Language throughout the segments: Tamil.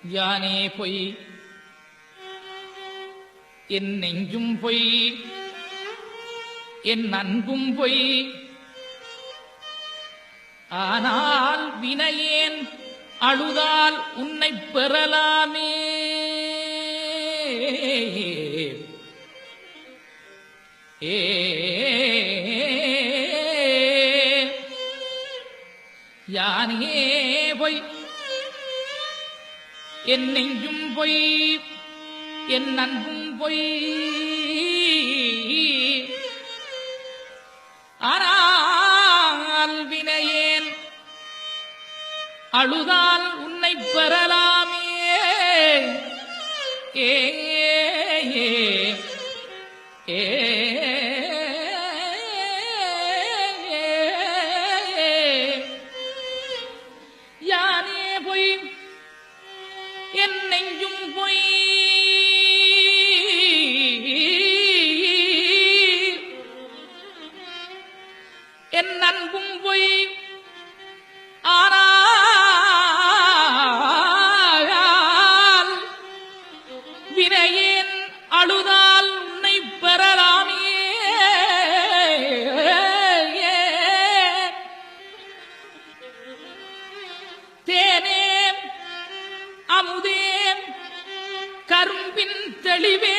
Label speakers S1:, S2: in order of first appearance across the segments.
S1: யானே பொய் என் நெஞ்சும் பொய் என் அன்பும் பொய் ஆனால் வினையேன் அழுதால் உன்னை பெறலாமே யானே பொய் என் நெஞ்சும் பொய் என் அன்பும் பொய் ஆனால் வினையேன் அழுதால் உன்னை பெறலாமே ஏ யானே பொய் என் நெஞ்சும் பொய் என் அன்பும் பொய் ஆனால் வினையேன் அழுதால் உன்னை பெறலாமே தேனே அமுதே கரும்பின் தெளிவே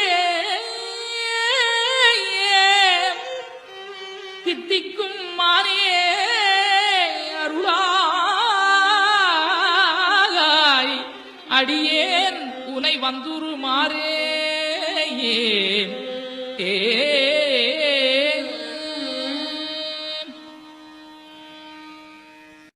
S1: தித்திக்கும் மானே அருளாய் அடியேன் உனை வந்துருமாறே ஏ